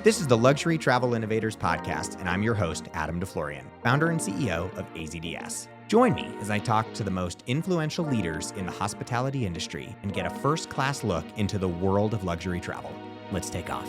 This is the Luxury Travel Innovators podcast, and I'm your host, Adam Deflorian, founder and CEO of AZDS. Join me as I talk to the most influential leaders in the hospitality industry and get a first-class look into the world of luxury travel. Let's take off.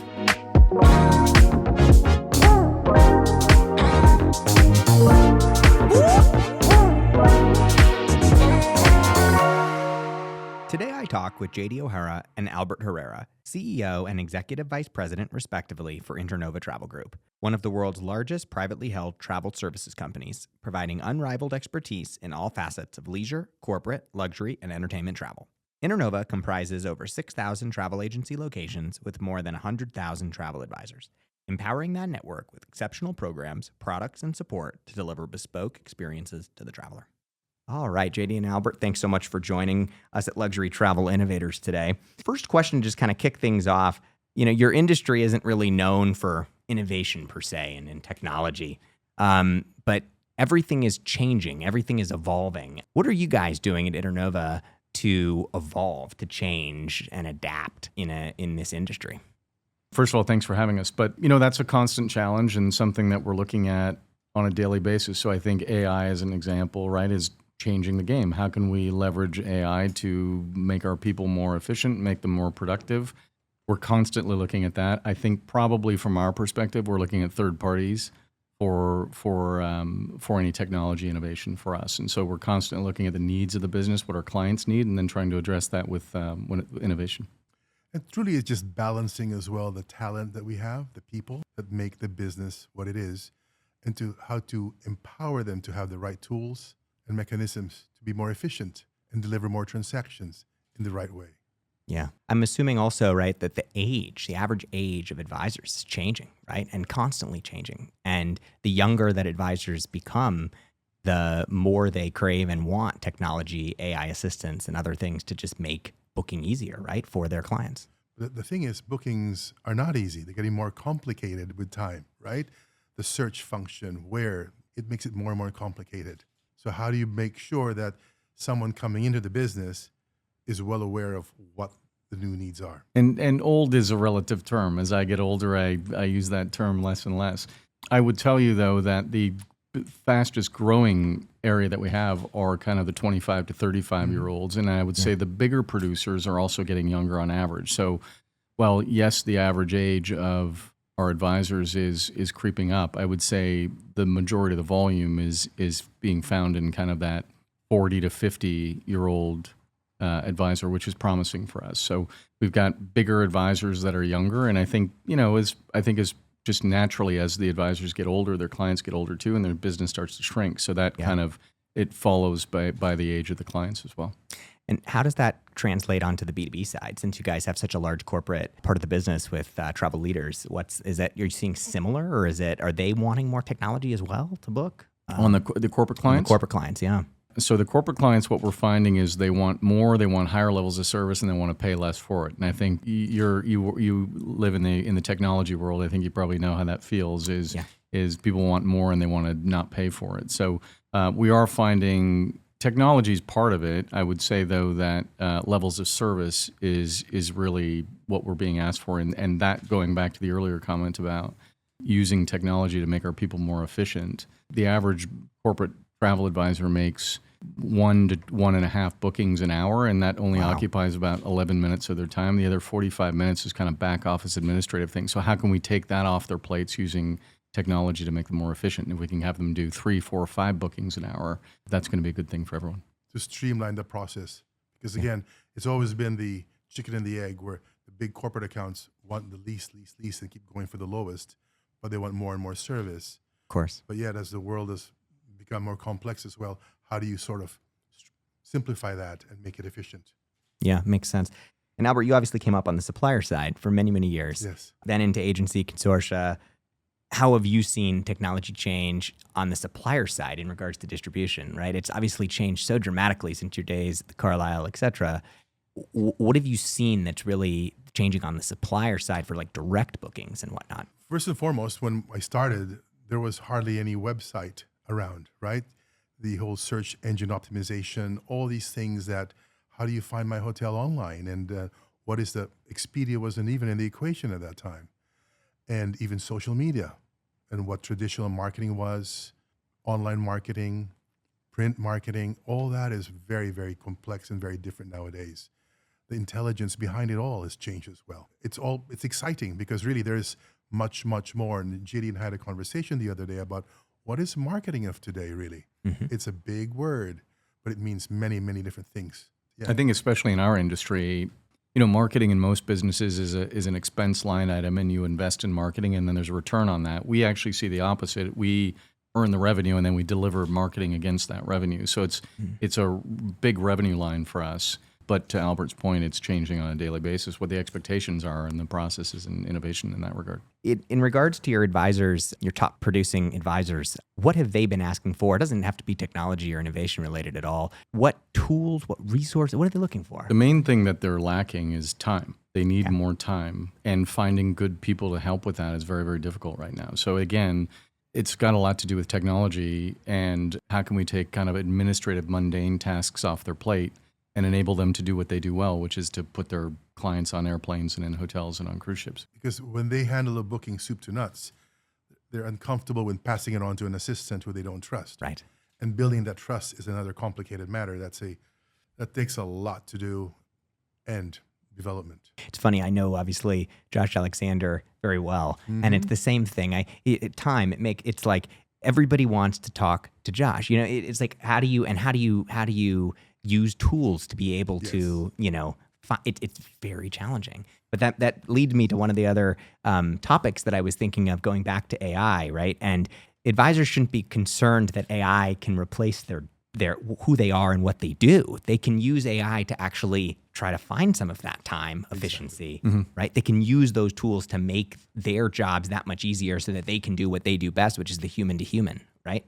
Today I talk with J.D. O'Hara and Albert Herrera, CEO and Executive Vice President, respectively, for Internova Travel Group, one of the world's largest privately held travel services companies, providing unrivaled expertise in all facets of leisure, corporate, luxury, and entertainment travel. Internova comprises over 6,000 travel agency locations with more than 100,000 travel advisors, empowering that network with exceptional programs, products, and support to deliver bespoke experiences to the traveler. All right, JD and Albert, thanks so much for joining us at Luxury Travel Innovators today. First question, just kind of kick things off. You know, your industry isn't really known for innovation per se and in technology, but everything is changing. Everything is evolving. What are you guys doing at Internova to evolve, to change and adapt in this industry? First of all, thanks for having us. But, you know, that's a constant challenge and something that we're looking at on a daily basis. So I think AI, as an example, right, is changing the game. How can we leverage AI to make our people more efficient, make them more productive? We're constantly looking at that. I think probably from our perspective, we're looking at third parties for any technology innovation for us. And so we're constantly looking at the needs of the business, what our clients need, and then trying to address that with innovation. It truly is just balancing as well the talent that we have, the people that make the business what it is, and to how to empower them to have the right tools and mechanisms to be more efficient and deliver more transactions in the right way. Yeah. I'm assuming also, right, that the average age of advisors is changing, right, and constantly changing. And the younger that advisors become, the more they crave and want technology, AI assistance, and other things to just make booking easier, right, for their clients. The thing is, bookings are not easy. They're getting more complicated with time, right? The search function, where it makes it more and more complicated. So how do you make sure that someone coming into the business is well aware of what the new needs are? And old is a relative term. As I get older, I use that term less and less. I would tell you, though, that the fastest growing area that we have are kind of the 25 to 35-year-olds. And I would say the bigger producers are also getting younger on average. So while, yes, the average age of our advisors is creeping up, I would say the majority of the volume is being found in kind of that 40 to 50-year-old advisor, which is promising for us. So we've got bigger advisors that are younger, and I think, you know, as just naturally as the advisors get older, their clients get older too, and their business starts to shrink. So that kind of, it follows by the age of the clients as well. And how does that translate onto the B2B side? Since you guys have such a large corporate part of the business with travel leaders, you're seeing similar, or are they wanting more technology as well to book? On the corporate clients? On the corporate clients, yeah. So the corporate clients, what we're finding is they want more, they want higher levels of service, and they want to pay less for it. And I think you live in the technology world. I think you probably know how that feels. Is people want more and they want to not pay for it. So we are finding technology is part of it. I would say, though, that levels of service is really what we're being asked for, and that going back to the earlier comment about using technology to make our people more efficient. The average corporate travel advisor makes 1 to 1.5 bookings an hour, and that only occupies about 11 minutes of their time. The other 45 minutes is kind of back office administrative things. So how can we take that off their plates using technology to make them more efficient? And if we can have them do 3, 4, 5 bookings an hour, that's going to be a good thing for everyone. To streamline the process. Because again, it's always been the chicken and the egg, where the big corporate accounts want the least, and keep going for the lowest, but they want more and more service. Of course. But yet, as the world has become more complex as well, how do you sort of simplify that and make it efficient? Yeah, makes sense. And Albert, you obviously came up on the supplier side for many, many years. Yes. Then into agency, consortia. How have you seen technology change on the supplier side in regards to distribution, right? It's obviously changed so dramatically since your days at the Carlisle, et cetera. What have you seen that's really changing on the supplier side for like direct bookings and whatnot? First and foremost, when I started, there was hardly any website around, right? The whole search engine optimization, all these things that, how do you find my hotel online? And what is Expedia wasn't even in the equation at that time. and even social media and what traditional marketing was, online marketing, print marketing, all that is very, very complex and very different nowadays. The intelligence behind it all has changed as well. It's exciting because really there's much, much more. And JD and I had a conversation the other day about what is marketing of today, really? Mm-hmm. It's a big word, but it means many, many different things. Yeah. I think especially in our industry, marketing in most businesses is an expense line item, and you invest in marketing, and then there's a return on that. We actually see the opposite. We earn the revenue, and then we deliver marketing against that revenue. So it's a big revenue line for us. But to Albert's point, it's changing on a daily basis what the expectations are and the processes and innovation in that regard. In regards to your advisors, your top producing advisors, what have they been asking for? It doesn't have to be technology or innovation related at all. What tools, what resources, what are they looking for? The main thing that they're lacking is time. They need more time, and finding good people to help with that is very, very difficult right now. So again, it's got a lot to do with technology and how can we take kind of administrative, mundane tasks off their plate and enable them to do what they do well, which is to put their clients on airplanes and in hotels and on cruise ships. Because when they handle a booking soup to nuts, they're uncomfortable with passing it on to an assistant who they don't trust. Right. And building that trust is another complicated matter. That takes a lot to do and development. It's funny. I know obviously Josh Alexander very well, and it's the same thing. It's like everybody wants to talk to Josh. It's like how do you use tools to be able to, it's very challenging. But that leads me to one of the other topics that I was thinking of, going back to AI, right? And advisors shouldn't be concerned that AI can replace their who they are and what they do. They can use AI to actually try to find some of that time efficiency, right? They can use those tools to make their jobs that much easier so that they can do what they do best, which is the human to human, right?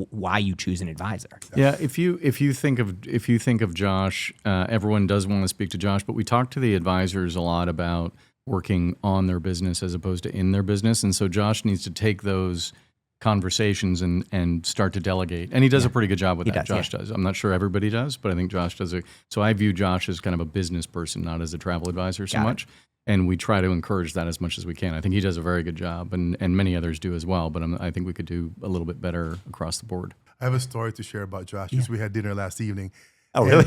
Why you choose an advisor. Yeah, if you think of Josh, everyone does want to speak to Josh, but we talk to the advisors a lot about working on their business as opposed to in their business, and so Josh needs to take those conversations and start to delegate. And he does a pretty good job with that. Josh does. I'm not sure everybody does, but I think Josh does. So I view Josh as kind of a business person, not as a travel advisor so much. And we try to encourage that as much as we can. I think he does a very good job, and many others do as well. But I think we could do a little bit better across the board. I have a story to share about Josh because we had dinner last evening. Oh, really?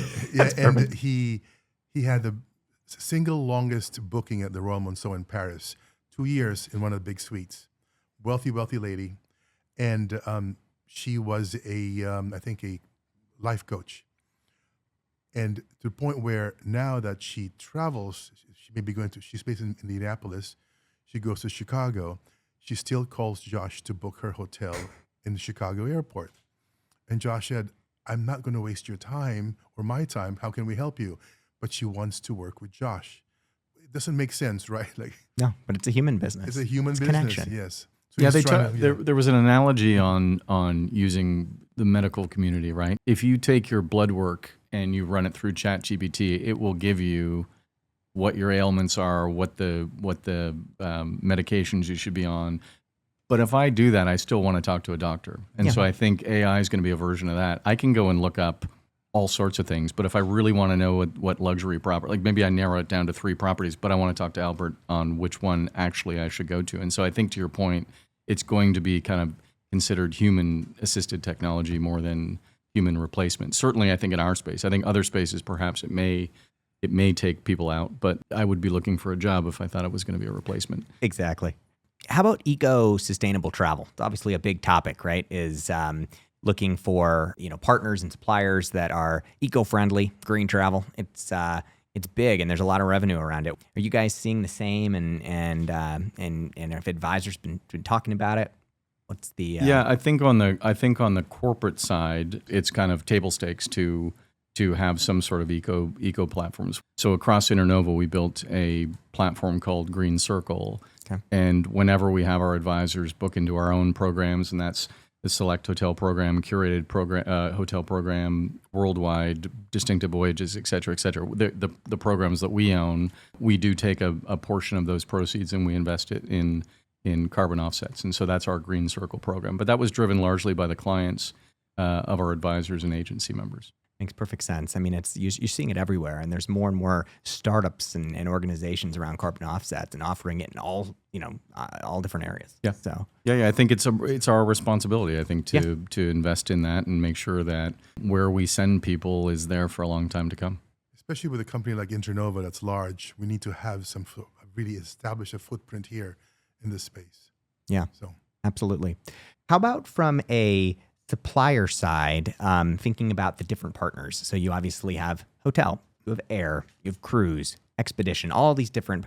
And he had the single longest booking at the Royal Monceau in Paris, 2 years in one of the big suites. Wealthy lady. And she was I think a life coach. And to the point where now that she travels, she may be she's based in Indianapolis, she goes to Chicago, she still calls Josh to book her hotel in the Chicago airport. And Josh said, I'm not going to waste your time or my time. How can we help you? But she wants to work with Josh. It doesn't make sense, right? No, but it's a human business. It's a human business, connection. Yes. Yeah, there was an analogy on using the medical community, right? If you take your blood work and you run it through ChatGPT, it will give you what your ailments are, what the medications you should be on. But if I do that, I still want to talk to a doctor. And so I think AI is going to be a version of that. I can go and look up all sorts of things, but if I really want to know what luxury property, like maybe I narrow it down to 3 properties, but I want to talk to Albert on which one actually I should go to. And so I think to your point, it's going to be kind of considered human-assisted technology more than human replacement. Certainly, I think in our space. I think other spaces, perhaps it may take people out, but I would be looking for a job if I thought it was going to be a replacement. Exactly. How about eco-sustainable travel? It's obviously a big topic, right? Is looking for partners and suppliers that are eco-friendly, green travel. It's big, and there's a lot of revenue around it. Are you guys seeing the same? And if advisors been talking about it? What's the I think on the corporate side, it's kind of table stakes to have some sort of eco platforms. So across Internova, we built a platform called Green Circle, and whenever we have our advisors book into our own programs, and that's the Select Hotel Program, Curated program, Hotel Program, Worldwide, Distinctive Voyages, et cetera, the programs that we own, we do take a portion of those proceeds and we invest it in carbon offsets. And so that's our Green Circle program. But that was driven largely by the clients of our advisors and agency members. Makes perfect sense. I mean, you're seeing it everywhere, and there's more and more startups and organizations around carbon offsets and offering it in all all different areas. Yeah. So yeah. I think it's our responsibility. I think to invest in that and make sure that where we send people is there for a long time to come. Especially with a company like Internova that's large, we need to have really establish a footprint here in this space. Yeah. So absolutely. How about from a supplier side, thinking about the different partners? So you obviously have hotel, you have air, you have cruise, expedition, all these different.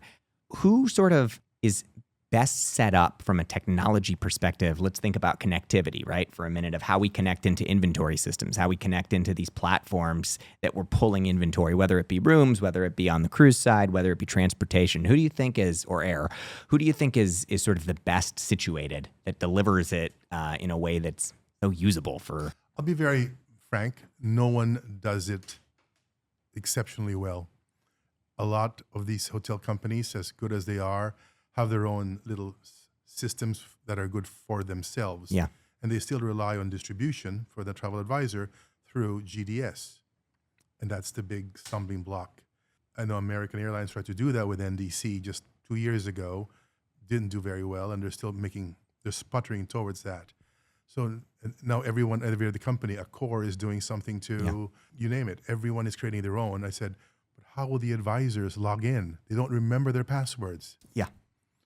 Who sort of is best set up from a technology perspective? Let's think about connectivity, right? For a minute, of how we connect into inventory systems, how we connect into these platforms that we're pulling inventory, whether it be rooms, whether it be on the cruise side, whether it be transportation. Who do you think is, or air, who do you think is sort of the best situated that delivers it in a way that's so usable for? I'll be very frank. No one does it exceptionally well. A lot of these hotel companies, as good as they are, have their own little systems that are good for themselves. Yeah. And they still rely on distribution for the travel advisor through GDS. And that's the big stumbling block. I know American Airlines tried to do that with NDC just 2 years ago, didn't do very well, and they're sputtering towards that. So now every other company, Accor is doing something too, you name it. Everyone is creating their own. I said, but how will the advisors log in? They don't remember their passwords. Yeah.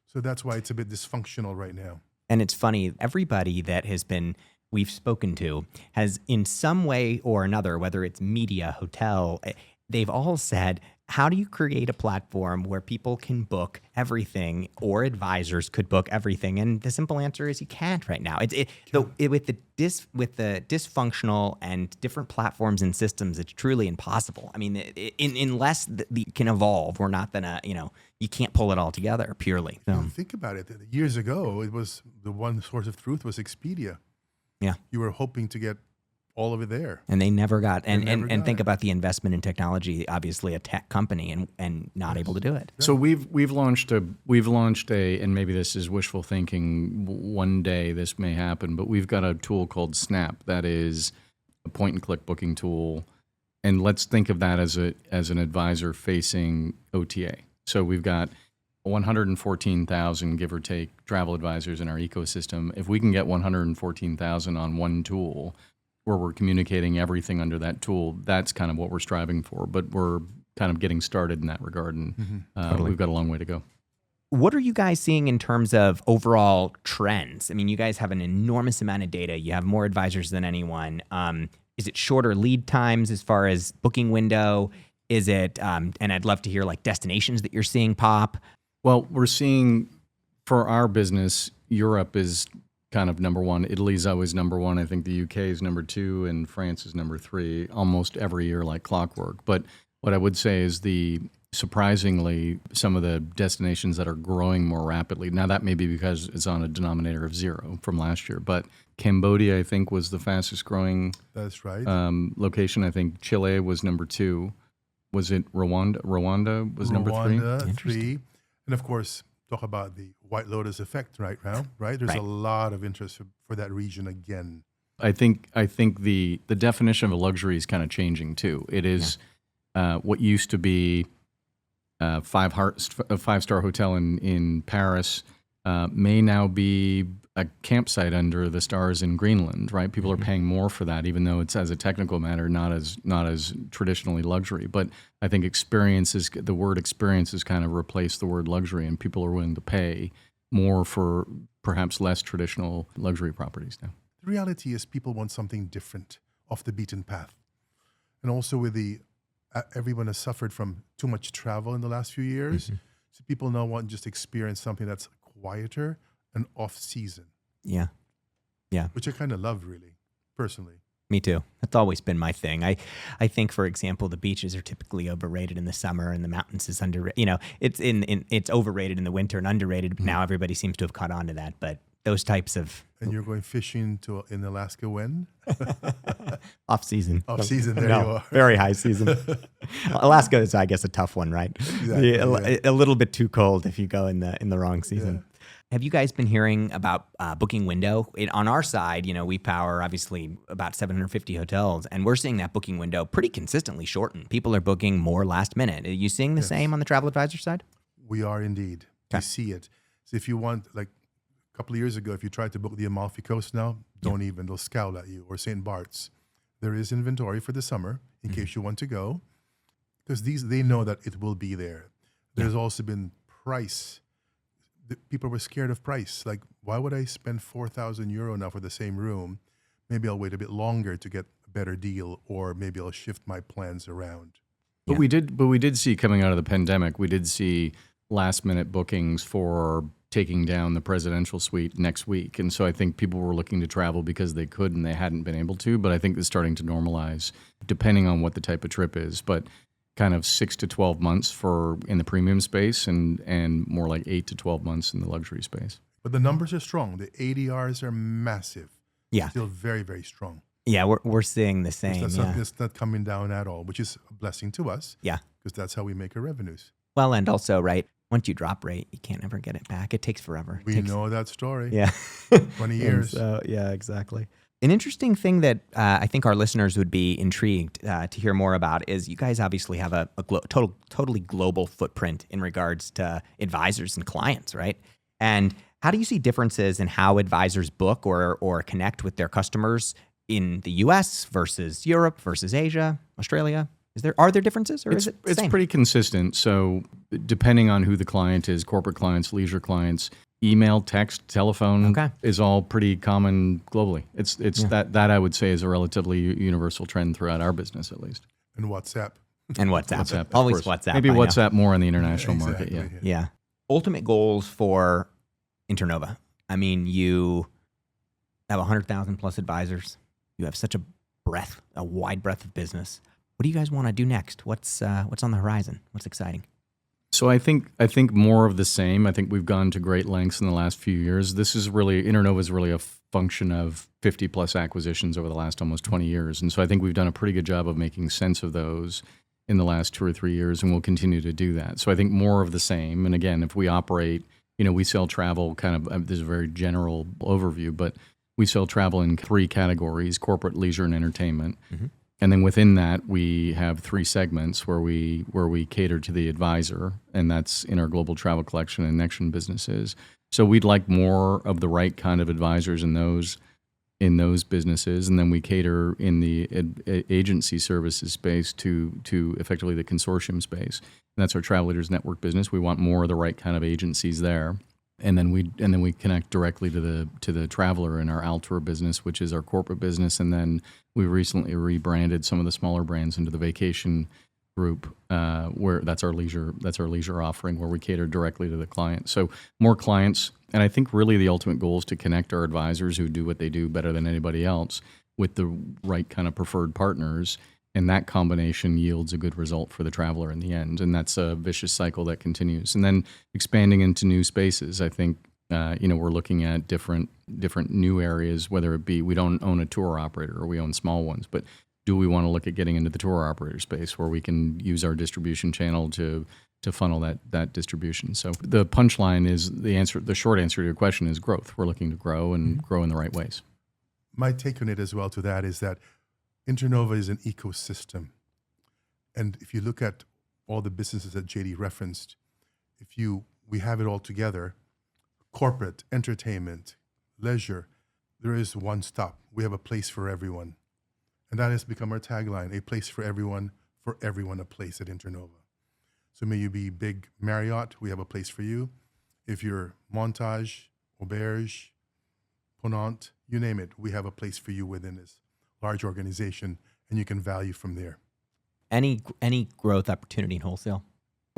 So that's why it's a bit dysfunctional right now. And it's funny, everybody that we've spoken to has in some way or another, whether it's media, hotel, they've all said, how do you create a platform where people can book everything, or advisors could book everything? And the simple answer is you can't right now. With the dysfunctional and different platforms and systems, it's truly impossible. I mean, unless we can evolve, we're not gonna, you can't pull it all together purely. So. Think about it. Years ago, it was the one source of truth was Expedia. Yeah. You were hoping to get all of it there. And they never got, and think it. about the investment in technology, obviously a tech company and not able to do it. So we've launched a, and maybe this is wishful thinking, one day this may happen, but we've got a tool called Snap that is a point and click booking tool. And let's think of that as an advisor facing OTA. So we've got 114,000, give or take, travel advisors in our ecosystem. If we can get 114,000 on one tool, where we're communicating everything under that tool, that's kind of what we're striving for. But we're kind of getting started in that regard, and Totally. we've got a long way to go. What are you guys seeing in terms of overall trends? I mean, you guys have an enormous amount of data. You have more advisors than anyone. Is it shorter lead times as far as booking window? Is it, and I'd love to hear like destinations that you're seeing pop. Well, we're seeing, for our business, Europe is kind of number one. Italy's always number one. I think the UK is number two, and France is number three almost every year like clockwork. But what I would say is surprisingly, some of the destinations that are growing more rapidly. Now that may be because it's on a denominator of 0 from last year, but Cambodia, I think, was the fastest growing. That's right. Location. I think Chile was number 2. Was it Rwanda? Rwanda was number 3. Rwanda, 3. And of course, talk about the White Lotus effect right now, right? There's a lot of interest for that region again. I think the definition of a luxury is kind of changing too. It is what used to be a 5-star hotel in Paris may now be a campsite under the stars in Greenland, right? People are paying more for that, even though it's, as a technical matter, not as traditionally luxury. But I think the word experience has kind of replaced the word luxury, and people are willing to pay more for perhaps less traditional luxury properties now. The reality is people want something different, off the beaten path. And also with everyone has suffered from too much travel in the last few years. Mm-hmm. So people now want to just experience something that's quieter and off season. Yeah. Which I kind of love, really, personally. Me too. That's always been my thing. I think, for example, the beaches are typically overrated in the summer, and the mountains is underrated. It's overrated in the winter and underrated. But now everybody seems to have caught on to that. But those types of And you're going fishing in Alaska when? off season. Off season, there you are. Very high season. Alaska is, I guess, a tough one, right? Exactly, A little bit too cold if you go in the wrong season. Yeah. Have you guys been hearing about booking window? On our side, we power obviously about 750 hotels, and we're seeing that booking window pretty consistently shorten. People are booking more last minute. Are you seeing the same on the travel advisor side? We are indeed. Okay. We see it. So if you want, like a couple of years ago, if you tried to book the Amalfi Coast now, don't even. They'll scowl at you. Or St. Bart's. There is inventory for the summer in case you want to go, because they know that it will be there. There's also been price. People were scared of price. Like, why would I spend €4,000 now for the same room? Maybe I'll wait a bit longer to get a better deal, or maybe I'll shift my plans around. But we did see coming out of the pandemic, we did see last minute bookings for taking down the presidential suite next week. And so I think people were looking to travel because they could and they hadn't been able to, but I think it's starting to normalize depending on what the type of trip is. But kind of 6 to 12 months in the premium space and more like 8 to 12 months in the luxury space. But the numbers are strong. The ADRs are massive. Yeah. Still very, very strong. Yeah, we're seeing the same. It's not coming down at all, which is a blessing to us. Yeah. Because that's how we make our revenues. Well, and also, right, once you drop rate, you can't ever get it back. It takes forever. We know that story. Yeah. 20 years. So, yeah, exactly. An interesting thing that I think our listeners would be intrigued to hear more about is you guys obviously have a totally global footprint in regards to advisors and clients, right? And how do you see differences in how advisors book or connect with their customers in the U.S. versus Europe versus Asia, Australia? Are there differences, or is it the same? It's pretty consistent. So depending on who the client is, corporate clients, leisure clients, email, text, telephone is all pretty common globally. It's that I would say is a relatively universal trend throughout our business, at least. And WhatsApp. WhatsApp. Always WhatsApp. Maybe WhatsApp more in the international market. Yeah. Ultimate goals for Internova. I mean, you have 100,000 plus advisors. You have such a wide breadth of business. What do you guys want to do next? What's on the horizon? What's exciting? So I think more of the same. I think we've gone to great lengths in the last few years. Internova is really a function of 50 plus acquisitions over the last almost 20 years. And so I think we've done a pretty good job of making sense of those in the last 2 or 3 years, and we'll continue to do that. So I think more of the same. And again, if we operate, we sell travel kind of, this is a very general overview, but we sell travel in 3 categories: corporate, leisure, and entertainment. Mm-hmm. And then within that, we have 3 segments where we cater to the advisor, and that's in our global travel collection and Nexion businesses. So we'd like more of the right kind of advisors in those businesses, and then we cater in the agency services space to effectively the consortium space. And that's our Travel Leaders Network business. We want more of the right kind of agencies there. And then we connect directly to the traveler in our Altour business, which is our corporate business. And then we recently rebranded some of the smaller brands into the vacation group, where that's our leisure offering, where we cater directly to the client. So more clients, and I think really the ultimate goal is to connect our advisors who do what they do better than anybody else with the right kind of preferred partners. And that combination yields a good result for the traveler in the end. And that's a vicious cycle that continues. And then expanding into new spaces. I think, we're looking at different new areas, whether it be we don't own a tour operator or we own small ones, but do we want to look at getting into the tour operator space where we can use our distribution channel to funnel that distribution? So the punchline is the short answer to your question is growth. We're looking to grow and grow in the right ways. My take on it as well to that is that Internova is an ecosystem. And if you look at all the businesses that JD referenced, we have it all together, corporate, entertainment, leisure, there is one stop. We have a place for everyone. And that has become our tagline, a place for everyone a place at Internova. So may you be big Marriott, we have a place for you. If you're Montage, Auberge, Ponant, you name it, we have a place for you within this large organization, and you can value from there. Any growth opportunity in wholesale?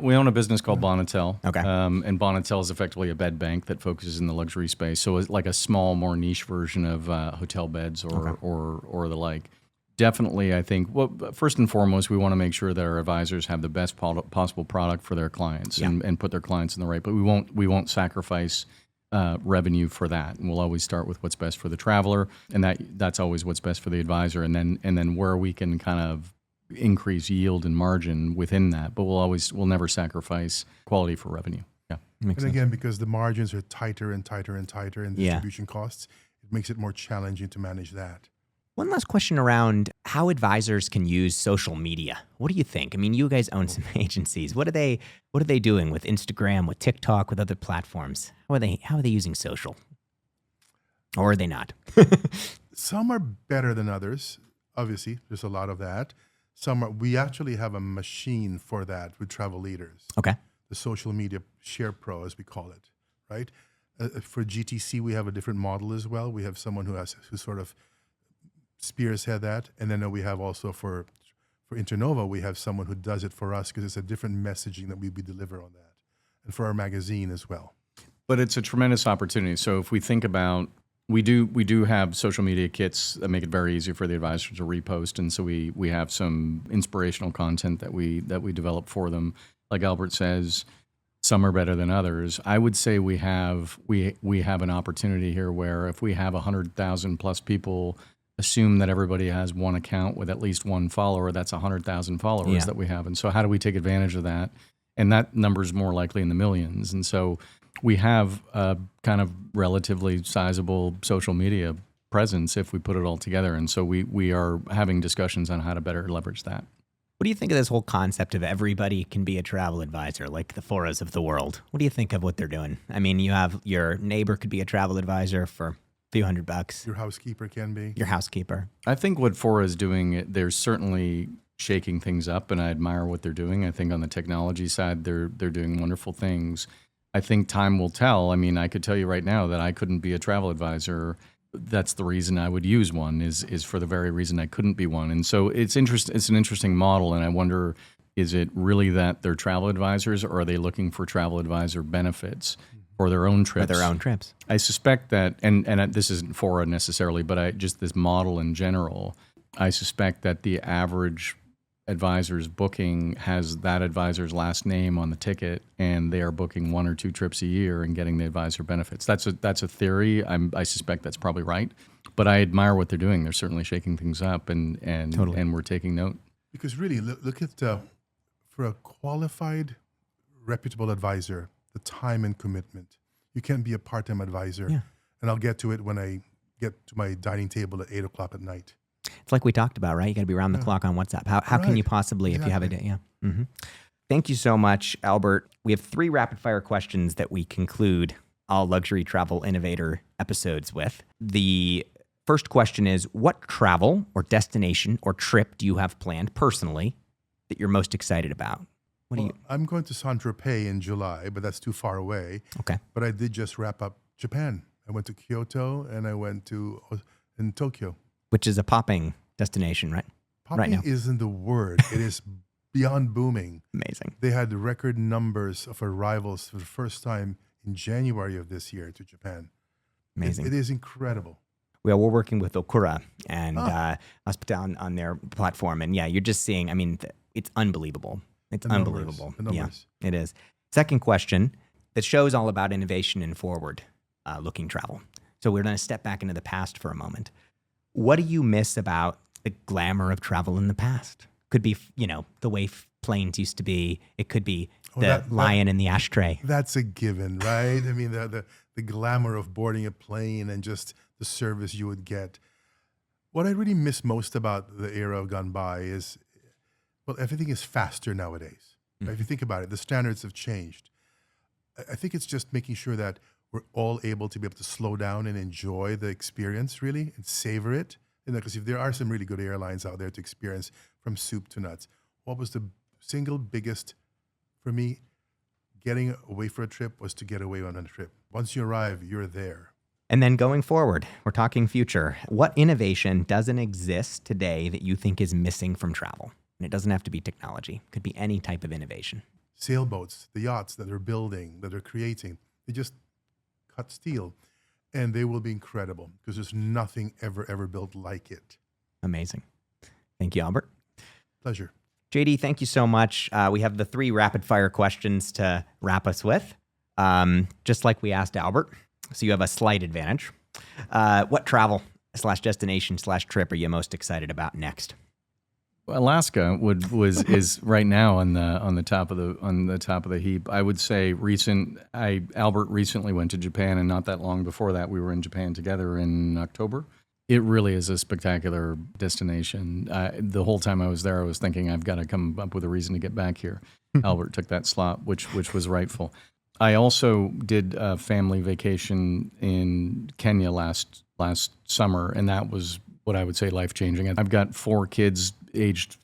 We own a business called Bonatel. Okay. And Bonatel is effectively a bed bank that focuses in the luxury space. So it's like a small, more niche version of hotel beds or the like. Definitely, I think, first and foremost, we want to make sure that our advisors have the best possible product for their clients and put their clients in the right. But we won't sacrifice revenue for that. And we'll always start with what's best for the traveler, and that's always what's best for the advisor. And then where we can kind of increase yield and margin within that, but we'll never sacrifice quality for revenue. Yeah. And again, because the margins are tighter and tighter and tighter in distribution costs, it makes it more challenging to manage that. One last question around how advisors can use social media. What do you think? I mean, you guys own some agencies. What are they doing with Instagram, with TikTok, with other platforms? How are they using social? Or are they not? Some are better than others. Obviously, there's a lot of that. We actually have a machine for that with Travel Leaders. Okay. The social media share pro, as we call it, right? For GTC, we have a different model as well. We have someone who sort of spearhead that, and then we have also for Internova, we have someone who does it for us because it's a different messaging that we deliver on that, and for our magazine as well. But it's a tremendous opportunity. So if we think about, we do have social media kits that make it very easy for the advisor to repost, and so we have some inspirational content that we develop for them. Like Albert says, some are better than others. I would say we have an opportunity here where if we have 100,000 plus people, assume that everybody has one account with at least one follower, that's 100,000 followers that we have. And so how do we take advantage of that? And that number is more likely in the millions. And so we have a kind of relatively sizable social media presence if we put it all together. And so we are having discussions on how to better leverage that. What do you think of this whole concept of everybody can be a travel advisor, like the Foras of the world? What do you think of what they're doing? I mean, you have your neighbor could be a travel advisor for few $100. Your housekeeper can be. Your housekeeper. I think what Fora is doing, they're certainly shaking things up, and I admire what they're doing. I think on the technology side, they're doing wonderful things. I think time will tell. I mean, I could tell you right now that I couldn't be a travel advisor. That's the reason I would use one is for the very reason I couldn't be one. And so it's an interesting model, and I wonder, is it really that they're travel advisors, or are they looking for travel advisor benefits? For their own trips. For their own trips. I suspect that, and this isn't Fora necessarily, but just this model in general, I suspect that the average advisor's booking has that advisor's last name on the ticket, and they are booking 1 or 2 trips a year and getting the advisor benefits. That's a theory. I suspect that's probably right, but I admire what they're doing. They're certainly shaking things up, and Totally. And we're taking note. Because really, look at for a qualified, reputable advisor, the time and commitment. You can't be a part-time advisor. Yeah. And I'll get to it when I get to my dining table at 8:00 at night. It's like we talked about, right? You got to be around the clock on WhatsApp. How can you possibly, if you have a day? Yeah. Mm-hmm. Thank you so much, Albert. We have 3 rapid fire questions that we conclude all Luxury Travel Innovator episodes with. The first question is, what travel or destination or trip do you have planned personally that you're most excited about? I'm going to Saint-Tropez in July, but that's too far away. Okay. But I did just wrap up Japan. I went to Kyoto and I went to in Tokyo. Which is a popping destination, right? Popping right now. isn't the word. It is beyond booming. Amazing. They had record numbers of arrivals for the first time in January of this year to Japan. Amazing. It is incredible. Well, we're working with Okura and Hospital on their platform. And yeah, you're just seeing, I mean, it's unbelievable. It's unbelievable. The numbers. Yeah, it is. Second question. The show's all about innovation and forward-looking travel. So we're going to step back into the past for a moment. What do you miss about the glamour of travel in the past? Could be, the way planes used to be. It could be the lion in the ashtray. That's a given, right? I mean, the glamour of boarding a plane and just the service you would get. What I really miss most about the era gone by is, well, everything is faster nowadays. Right? If you think about it, the standards have changed. I think it's just making sure that we're all able to be able to slow down and enjoy the experience, really, and savor it. Because if there are some really good airlines out there to experience from soup to nuts, what was the single biggest, for me, getting away for a trip was to get away on a trip. Once you arrive, you're there. And then going forward, we're talking future. What innovation doesn't exist today that you think is missing from travel? And it doesn't have to be technology. It could be any type of innovation. Sailboats, the yachts that they're building, that they're creating, they just cut steel. And they will be incredible because there's nothing ever built like it. Amazing. Thank you, Albert. Pleasure. JD, thank you so much. We have the 3 rapid fire questions to wrap us with. Just like we asked Albert, So you have a slight advantage. What travel / destination / trip are you most excited about next? Alaska is right now on the top of the heap. I would say Albert recently went to Japan, and not that long before that we were in Japan together in October. It really is a spectacular destination. The whole time I was there, I was thinking I've got to come up with a reason to get back here. Albert took that slot, which was rightful. I also did a family vacation in Kenya last summer, and that was what I would say life-changing. I've got 4 kids aged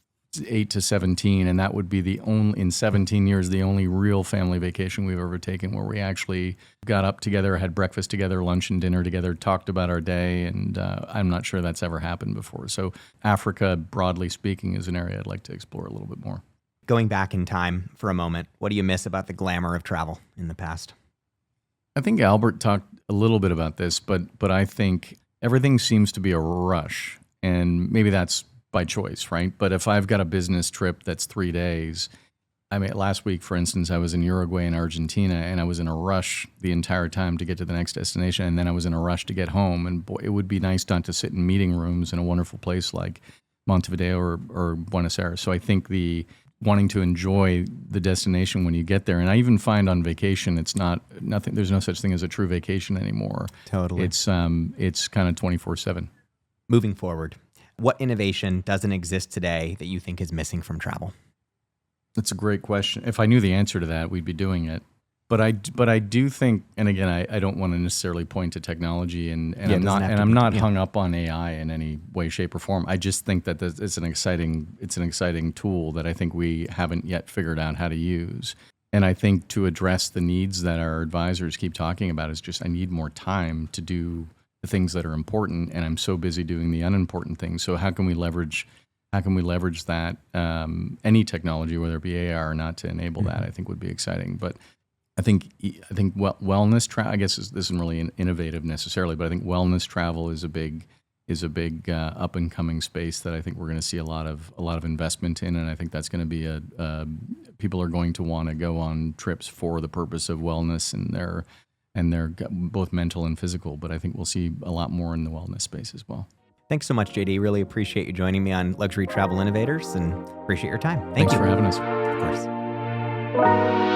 8 to 17, and that would be in 17 years, the only real family vacation we've ever taken where we actually got up together, had breakfast together, lunch and dinner together, talked about our day, and I'm not sure that's ever happened before. So Africa, broadly speaking, is an area I'd like to explore a little bit more. Going back in time for a moment, what do you miss about the glamour of travel in the past? I think Albert talked a little bit about this, but I think everything seems to be a rush, and maybe that's by choice, right? But if I've got a business trip that's 3 days, I mean, last week, for instance, I was in Uruguay and Argentina, and I was in a rush the entire time to get to the next destination, and then I was in a rush to get home. And boy, it would be nice not to sit in meeting rooms in a wonderful place like Montevideo or Buenos Aires. So I think the wanting to enjoy the destination when you get there, and I even find on vacation, it's nothing. There's no such thing as a true vacation anymore. Totally, it's kind of 24/7. Moving forward, what innovation doesn't exist today that you think is missing from travel? That's a great question. If I knew the answer to that, we'd be doing it. But I do think, and again, I don't want to necessarily point to technology, and I'm not hung up on AI in any way, shape, or form. I just think that it's an exciting tool that I think we haven't yet figured out how to use. And I think to address the needs that our advisors keep talking about is just I need more time to do the things that are important, and I'm so busy doing the unimportant things. So how can we leverage that any technology, whether it be AI or not, to enable that? I think would be exciting. But I think wellness travel, I guess this isn't really innovative necessarily, but I think wellness travel is a big up and coming space that I think we're going to see a lot of investment in, and I think that's going to be people are going to want to go on trips for the purpose of wellness and their both mental and physical. But I think we'll see a lot more in the wellness space as well. Thanks so much, JD. Really appreciate you joining me on Luxury Travel Innovators, and appreciate your time. Thanks for having us. Of course.